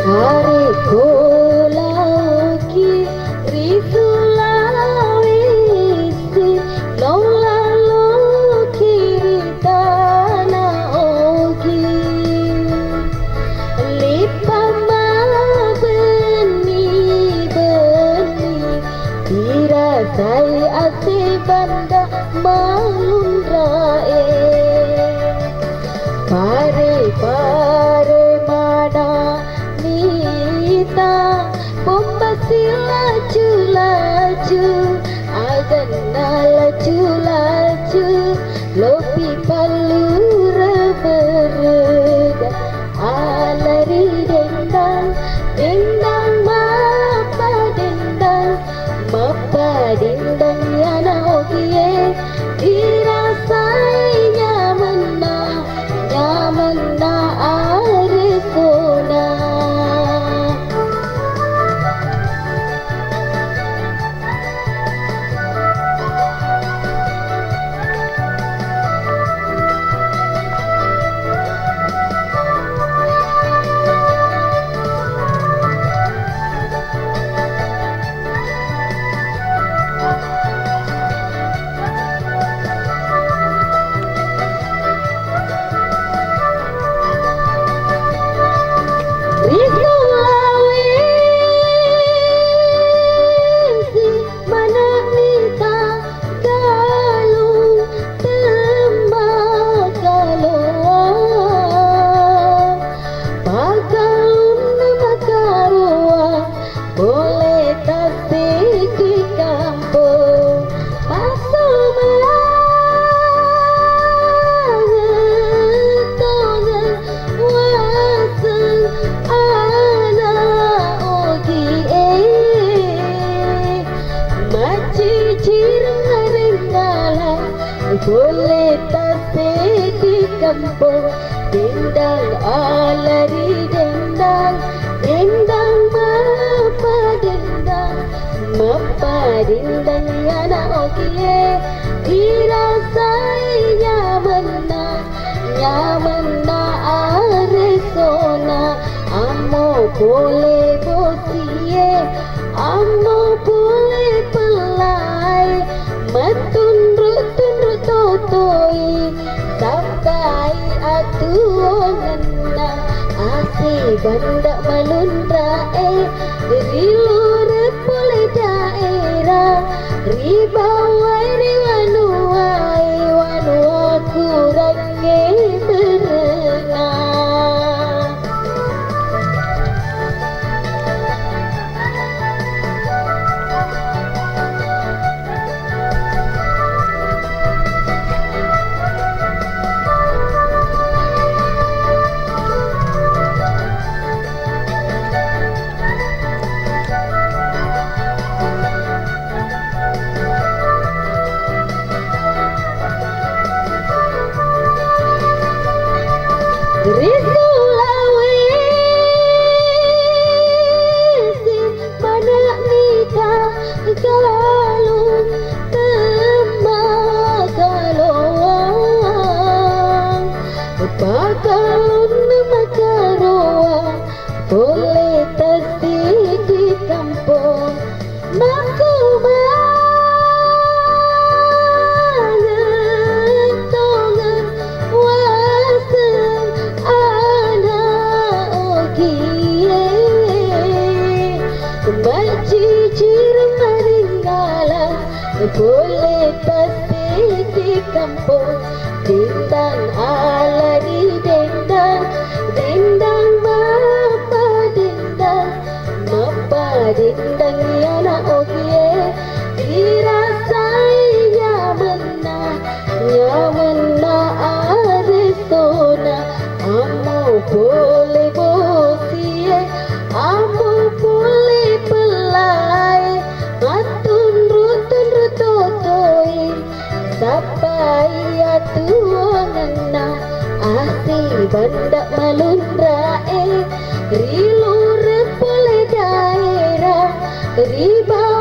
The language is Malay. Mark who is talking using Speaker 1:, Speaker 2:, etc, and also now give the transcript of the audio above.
Speaker 1: Hari kolauki risulawisi Laulaluki ritana ogi Lipama beni-beni Dirasai asih banda malun rae Pare-pare mana nita Bombasi laju-laju Agana laju-laju Lopi palu rebereda Alari dendang Dendang mapa dendang Mapa dendang yana okie Dirasai nyaman na aresona boleh tasik di kampung dendang alari dendang dendang mapa dendang yana okie dirasai nyaman na aresona amo boleh bosie amo boleh pelai matundrut totoi sampai atuanganna asih banda malundra rilur boleh daerah ribawai riwanuai wanua kurange berenang Risulawesi mana nita galung temagaloang Pagalun makaroang boleh tasik di kampung boleh tasik di kampung dendang alari dendang dendang mapa dendang yana okie dirasai nyaman na aresona amo boleh bosie amo boleh pelai totoi sampai atuanganna asih banda malundra rilur boleh daerah riba